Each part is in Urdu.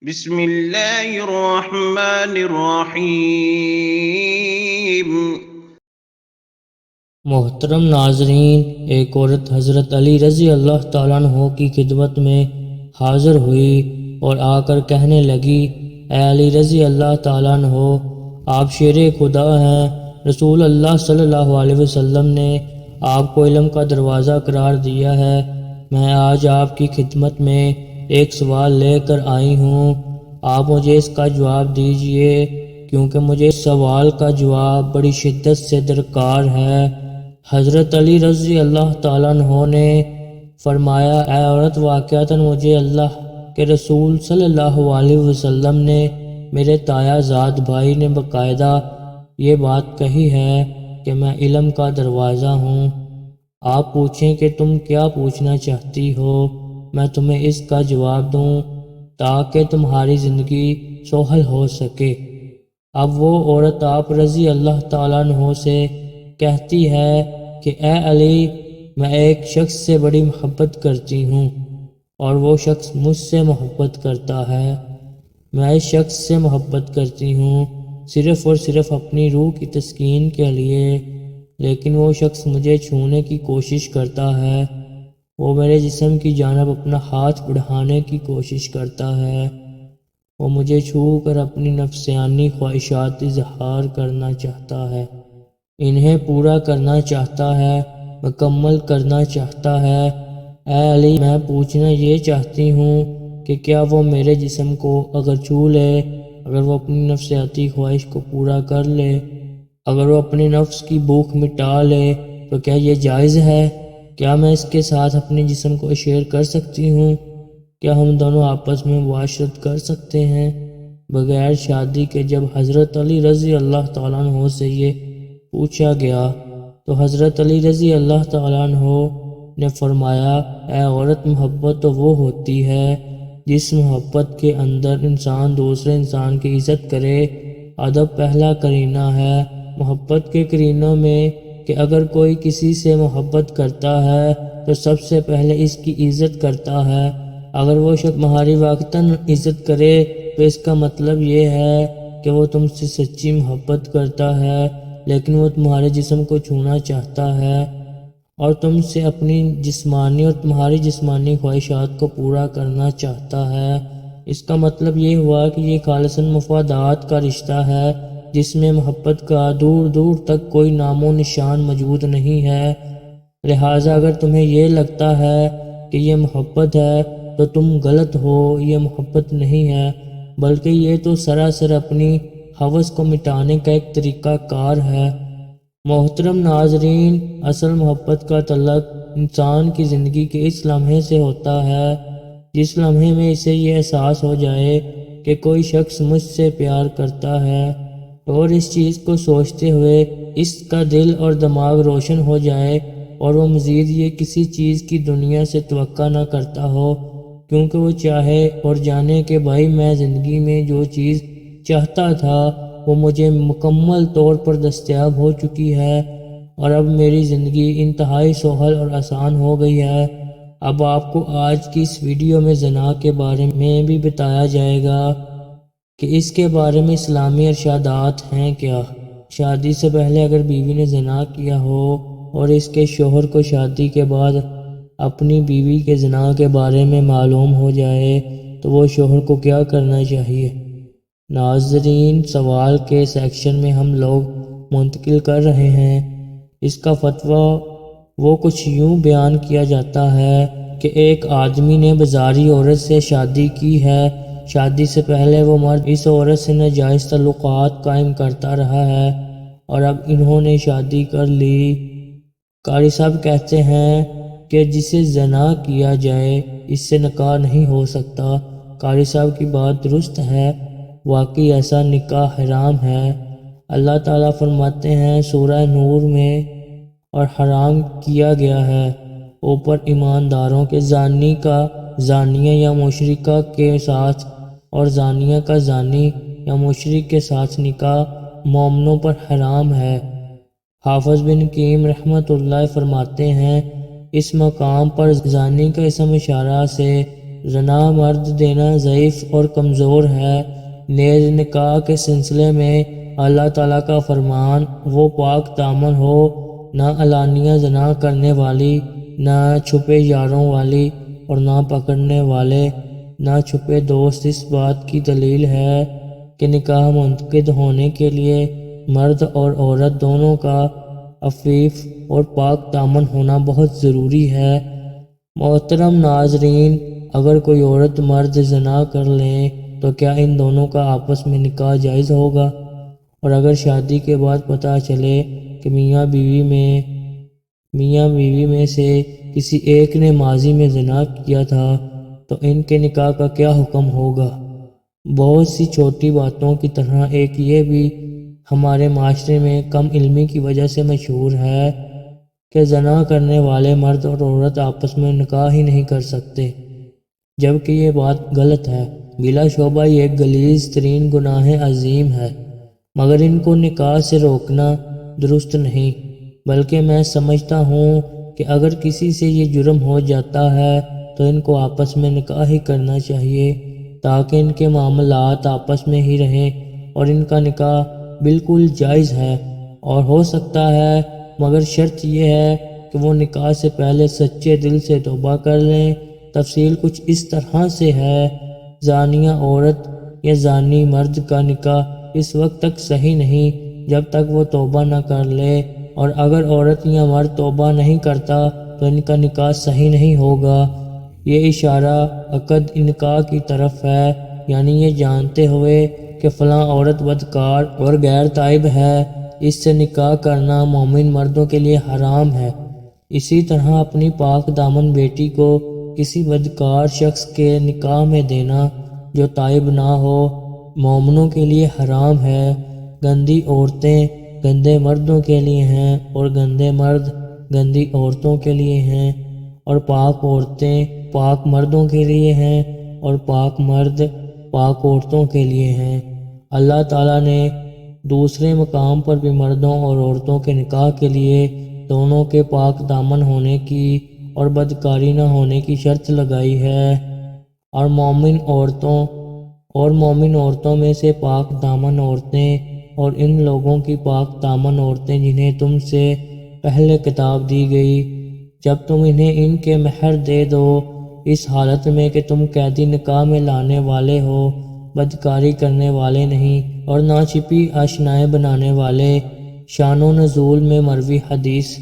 بسم اللہ الرحمن الرحیم۔ محترم ناظرین، ایک عورت حضرت علی رضی اللہ تعالیٰ عنہ کی خدمت میں حاضر ہوئی اور آ کر کہنے لگی، اے علی رضی اللہ تعالیٰ عنہ، آپ شیر خدا ہیں۔ رسول اللہ صلی اللہ علیہ وسلم نے آپ کو علم کا دروازہ قرار دیا ہے۔ میں آج آپ کی خدمت میں ایک سوال لے کر آئی ہوں، آپ مجھے اس کا جواب دیجئے، کیونکہ مجھے اس سوال کا جواب بڑی شدت سے درکار ہے۔ حضرت علی رضی اللہ تعالیٰ عنہ نے فرمایا، اے عورت، واقعتاً مجھے اللہ کے رسول صلی اللہ علیہ وسلم نے، میرے تایا زاد بھائی نے باقاعدہ یہ بات کہی ہے کہ میں علم کا دروازہ ہوں۔ آپ پوچھیں کہ تم کیا پوچھنا چاہتی ہو، میں تمہیں اس کا جواب دوں تاکہ تمہاری زندگی سہل ہو سکے۔ اب وہ عورت آپ رضی اللہ تعالیٰ عنہ سے کہتی ہے کہ اے علی، میں ایک شخص سے بڑی محبت کرتی ہوں اور وہ شخص مجھ سے محبت کرتا ہے۔ میں اس شخص سے محبت کرتی ہوں صرف اور صرف اپنی روح کی تسکین کے لیے، لیکن وہ شخص مجھے چھونے کی کوشش کرتا ہے، وہ میرے جسم کی جانب اپنا ہاتھ بڑھانے کی کوشش کرتا ہے، وہ مجھے چھو کر اپنی نفسیانی خواہشات اظہار کرنا چاہتا ہے، انہیں پورا کرنا چاہتا ہے، مکمل کرنا چاہتا ہے۔ اے علی، میں پوچھنا یہ چاہتی ہوں کہ کیا وہ میرے جسم کو اگر چھو لے، اگر وہ اپنی نفسیاتی خواہش کو پورا کر لے، اگر وہ اپنے نفس کی بھوک مٹا لے تو کیا یہ جائز ہے؟ کیا میں اس کے ساتھ اپنے جسم کو شیئر کر سکتی ہوں؟ کیا ہم دونوں آپس میں معاشرت کر سکتے ہیں بغیر شادی کے؟ جب حضرت علی رضی اللہ تعالیٰ عنہ سے یہ پوچھا گیا تو حضرت علی رضی اللہ تعالیٰ عنہ نے فرمایا، اے عورت، محبت تو وہ ہوتی ہے جس محبت کے اندر انسان دوسرے انسان کی عزت کرے۔ ادب پہلا قرینہ ہے محبت کے قرینوں میں کہ اگر کوئی کسی سے محبت کرتا ہے تو سب سے پہلے اس کی عزت کرتا ہے۔ اگر وہ شخص تمہاری واقعتاً عزت کرے تو اس کا مطلب یہ ہے کہ وہ تم سے سچی محبت کرتا ہے، لیکن وہ تمہارے جسم کو چھونا چاہتا ہے اور تم سے اپنی جسمانی اور تمہاری جسمانی خواہشات کو پورا کرنا چاہتا ہے۔ اس کا مطلب یہ ہوا کہ یہ خالصاً مفادات کا رشتہ ہے جس میں محبت کا دور دور تک کوئی نام و نشان موجود نہیں ہے۔ لہٰذا اگر تمہیں یہ لگتا ہے کہ یہ محبت ہے تو تم غلط ہو، یہ محبت نہیں ہے، بلکہ یہ تو سراسر اپنی ہوس کو مٹانے کا ایک طریقہ کار ہے۔ محترم ناظرین، اصل محبت کا تعلق انسان کی زندگی کے اس لمحے سے ہوتا ہے جس لمحے میں اسے یہ احساس ہو جائے کہ کوئی شخص مجھ سے پیار کرتا ہے، اور اس چیز کو سوچتے ہوئے اس کا دل اور دماغ روشن ہو جائے اور وہ مزید یہ کسی چیز کی دنیا سے توقع نہ کرتا ہو، کیونکہ وہ چاہے اور جانے کہ بھائی میں زندگی میں جو چیز چاہتا تھا وہ مجھے مکمل طور پر دستیاب ہو چکی ہے اور اب میری زندگی انتہائی سہل اور آسان ہو گئی ہے۔ اب آپ کو آج کی اس ویڈیو میں زنا کے بارے میں بھی بتایا جائے گا کہ اس کے بارے میں اسلامی ارشادات ہیں کیا۔ شادی سے پہلے اگر بیوی نے زنا کیا ہو اور اس کے شوہر کو شادی کے بعد اپنی بیوی کے زنا کے بارے میں معلوم ہو جائے تو وہ شوہر کو کیا کرنا چاہیے؟ ناظرین، سوال کے سیکشن میں ہم لوگ منتقل کر رہے ہیں۔ اس کا فتویٰ وہ کچھ یوں بیان کیا جاتا ہے کہ ایک آدمی نے بازاری عورت سے شادی کی ہے۔ شادی سے پہلے وہ مرد اس عورت سے ناجائز تعلقات قائم کرتا رہا ہے اور اب انہوں نے شادی کر لی۔ قاری صاحب کہتے ہیں کہ جسے زنا کیا جائے اس سے نکاح نہیں ہو سکتا۔ قاری صاحب کی بات درست ہے، واقعی ایسا نکاح حرام ہے۔ اللہ تعالیٰ فرماتے ہیں سورہ نور میں، اور حرام کیا گیا ہے اوپر ایمانداروں کے زانی کا زانیہ یا مشرکہ کے ساتھ اور زانیہ کا زانی یا مشرک کے ساتھ نکاح مومنوں پر حرام ہے۔ حافظ بن قیم رحمۃ اللہ فرماتے ہیں اس مقام پر زانی کا اسم اشارہ سے زنا مرد دینا ضعیف اور کمزور ہے۔ نیز نکاح کے سلسلے میں اللہ تعالیٰ کا فرمان وہ پاک دامن ہو، نہ علانیہ زنا کرنے والی، نہ چھپے یاروں والی، اور نہ پکڑنے والے، نہ چھپے دوست۔ اس بات کی دلیل ہے کہ نکاح منعقد ہونے کے لیے مرد اور عورت دونوں کا عفیف اور پاک دامن ہونا بہت ضروری ہے۔ محترم ناظرین، اگر کوئی عورت مرد زنا کر لیں تو کیا ان دونوں کا آپس میں نکاح جائز ہوگا؟ اور اگر شادی کے بعد پتہ چلے کہ میاں بیوی میں سے کسی ایک نے ماضی میں زنا کیا تھا تو ان کے نکاح کا کیا حکم ہوگا؟ بہت سی چھوٹی باتوں کی طرح ایک یہ بھی ہمارے معاشرے میں کم علمی کی وجہ سے مشہور ہے کہ زنا کرنے والے مرد اور عورت آپس میں نکاح ہی نہیں کر سکتے، جبکہ یہ بات غلط ہے۔ بلا شبہ یہ ایک غلیظ ترین گناہ عظیم ہے، مگر ان کو نکاح سے روکنا درست نہیں، بلکہ میں سمجھتا ہوں کہ اگر کسی سے یہ جرم ہو جاتا ہے تو ان کو آپس میں نکاح ہی کرنا چاہیے تاکہ ان کے معاملات آپس میں ہی رہیں، اور ان کا نکاح بالکل جائز ہے اور ہو سکتا ہے، مگر شرط یہ ہے کہ وہ نکاح سے پہلے سچے دل سے توبہ کر لیں۔ تفصیل کچھ اس طرح سے ہے: زانیہ عورت یا زانی مرد کا نکاح اس وقت تک صحیح نہیں جب تک وہ توبہ نہ کر لے، اور اگر عورت یا مرد توبہ نہیں کرتا تو ان کا نکاح صحیح نہیں ہوگا۔ یہ اشارہ عقد نکاح کی طرف ہے، یعنی یہ جانتے ہوئے کہ فلاں عورت بدکار اور غیر تائب ہے، اس سے نکاح کرنا مومن مردوں کے لیے حرام ہے۔ اسی طرح اپنی پاک دامن بیٹی کو کسی بدکار شخص کے نکاح میں دینا جو تائب نہ ہو مومنوں کے لیے حرام ہے۔ گندی عورتیں گندے مردوں کے لیے ہیں اور گندے مرد گندی عورتوں کے لیے ہیں، اور پاک عورتیں پاک مردوں کے لیے ہیں اور پاک مرد پاک عورتوں کے لیے ہیں۔ اللہ تعالیٰ نے دوسرے مقام پر بھی مردوں اور عورتوں کے نکاح کے لیے دونوں کے پاک دامن ہونے کی اور بدکاری نہ ہونے کی شرط لگائی ہے، اور مومن عورتوں میں سے پاک دامن عورتیں اور ان لوگوں کی پاک دامن عورتیں جنہیں تم سے پہلے کتاب دی گئی، جب تم انہیں ان کے مہر دے دو، اس حالت میں کہ تم قیدی نکاح میں لانے والے ہو، بدکاری کرنے والے نہیں، اور نہ چھپی آشنائیں بنانے والے۔ شان و نزول میں مروی حدیث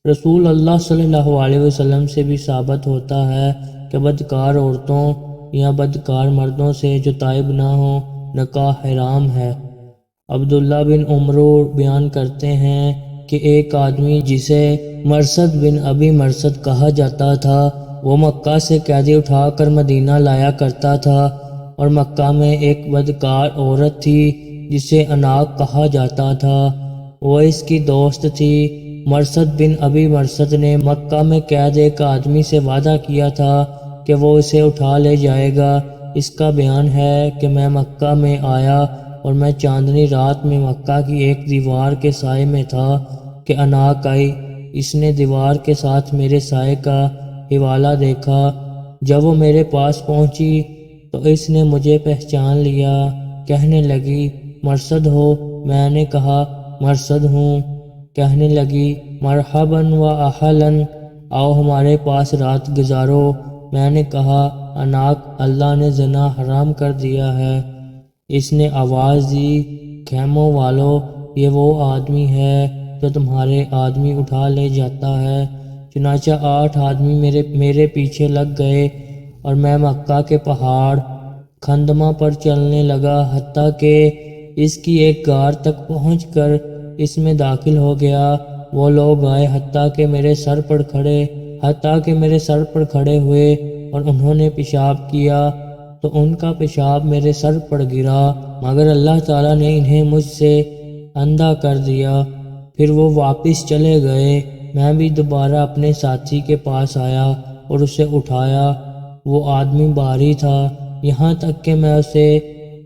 رسول اللہ صلی اللہ علیہ وسلم سے بھی ثابت ہوتا ہے کہ بدکار عورتوں یا بدکار مردوں سے جو تائب نہ ہوں نکاح حرام ہے۔ عبداللہ بن عمر بیان کرتے ہیں کہ ایک آدمی جسے مرثد بن ابی مرثد کہا جاتا تھا، وہ مکہ سے قیدی اٹھا کر مدینہ لایا کرتا تھا، اور مکہ میں ایک بدکار عورت تھی جسے عناق کہا جاتا تھا، وہ اس کی دوست تھی۔ مرثد بن ابی مرثد نے مکہ میں قید ایک آدمی سے وعدہ کیا تھا کہ وہ اسے اٹھا لے جائے گا۔ اس کا بیان ہے کہ میں مکہ میں آیا اور میں چاندنی رات میں مکہ کی ایک دیوار کے سائے میں تھا کہ عناق آئی، اس نے دیوار کے ساتھ میرے سائے کا حوالہ دیکھا۔ جب وہ میرے پاس پہنچی تو اس نے مجھے پہچان لیا، کہنے لگی مرثد ہو؟ میں نے کہا مرثد ہوں۔ کہنے لگی مرحباً و اہلاً، آؤ ہمارے پاس رات گزارو۔ میں نے کہا عناق، اللہ نے زنا حرام کر دیا ہے۔ اس نے آواز دی خیموں والو، یہ وہ آدمی ہے جو تمہارے آدمی اٹھا لے جاتا ہے۔ چنانچہ 8 آدمی میرے پیچھے لگ گئے اور میں مکہ کے پہاڑ کھندمہ پر چلنے لگا، حتیٰ کہ اس کی ایک غار تک پہنچ کر اس میں داخل ہو گیا۔ وہ لوگ آئے حتیٰ کہ میرے سر پر کھڑے ہوئے اور انہوں نے پیشاب کیا تو ان کا پیشاب میرے سر پر گرا، مگر اللہ تعالیٰ نے انہیں مجھ سے اندھا کر دیا۔ پھر وہ واپس چلے گئے۔ میں بھی دوبارہ اپنے ساتھی کے پاس آیا اور اسے اٹھایا۔ وہ آدمی بھاری تھا، یہاں تک کہ میں اسے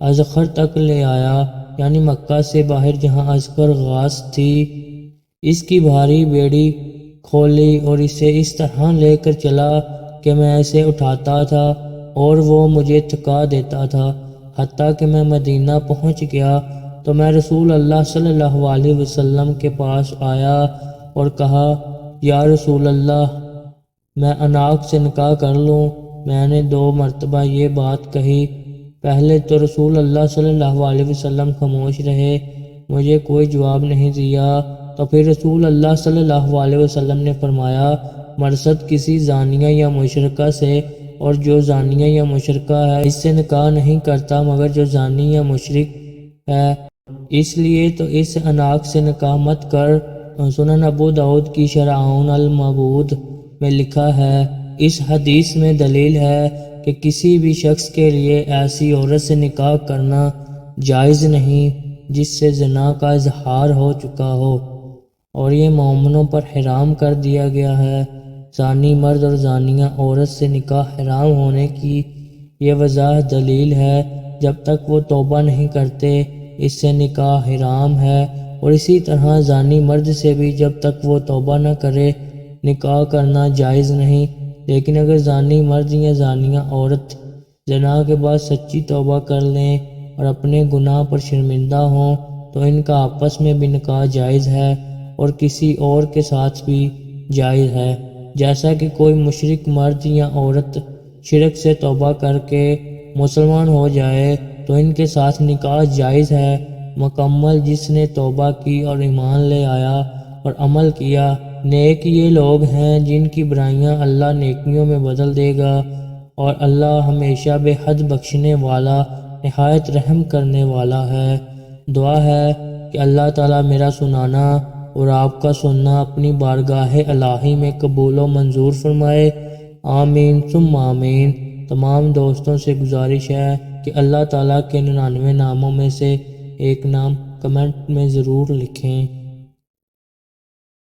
اذخر تک لے آیا، یعنی مکہ سے باہر جہاں اذخر غاز تھی۔ اس کی بھاری بیڑی کھولی اور اسے اس طرح لے کر چلا کہ میں اسے اٹھاتا تھا اور وہ مجھے تھکا دیتا تھا، حتیٰ کہ میں مدینہ پہنچ گیا تو میں رسول اللہ صلی اللہ علیہ وسلم کے پاس آیا اور کہا، یا رسول اللہ، میں اناق سے نکاح کر لوں؟ میں نے 2 مرتبہ یہ بات کہی۔ پہلے تو رسول اللہ صلی اللہ علیہ وسلم خاموش رہے، مجھے کوئی جواب نہیں دیا۔ تو پھر رسول اللہ صلی اللہ علیہ وسلم نے فرمایا، مرشد کسی زانیہ یا مشرکہ سے، اور جو زانیہ یا مشرکہ ہے اس سے نکاح نہیں کرتا مگر جو زانی یا مشرک ہے، اس لیے تو اس اناق سے نکاح مت کر۔ سنن ابو داؤد کی شرح المعبود میں لکھا ہے، اس حدیث میں دلیل ہے کہ کسی بھی شخص کے لیے ایسی عورت سے نکاح کرنا جائز نہیں جس سے زنا کا اظہار ہو چکا ہو، اور یہ مومنوں پر حرام کر دیا گیا ہے۔ زانی مرد اور زانیہ عورت سے نکاح حرام ہونے کی یہ واضح دلیل ہے۔ جب تک وہ توبہ نہیں کرتے اس سے نکاح حرام ہے، اور اسی طرح زانی مرد سے بھی جب تک وہ توبہ نہ کرے نکاح کرنا جائز نہیں۔ لیکن اگر زانی مرد یا زانیہ عورت زنا کے بعد سچی توبہ کر لیں اور اپنے گناہ پر شرمندہ ہوں تو ان کا آپس میں بھی نکاح جائز ہے اور کسی اور کے ساتھ بھی جائز ہے۔ جیسا کہ کوئی مشرک مرد یا عورت شرک سے توبہ کر کے مسلمان ہو جائے تو ان کے ساتھ نکاح جائز ہے مکمل، جس نے توبہ کی اور ایمان لے آیا اور عمل کیا۔ نیک یہ لوگ ہیں جن کی برائیاں اللہ نیکیوں میں بدل دے گا، اور اللہ ہمیشہ بے حد بخشنے والا، نہایت رحم کرنے والا ہے۔ دعا ہے کہ اللہ تعالیٰ میرا سنانا اور آپ کا سننا اپنی بارگاہ الہی میں قبول و منظور فرمائے، آمین ثم آمین۔ تمام دوستوں سے گزارش ہے کہ اللہ تعالیٰ کے 99 ناموں میں سے ایک نام کمنٹ میں ضرور لکھیں۔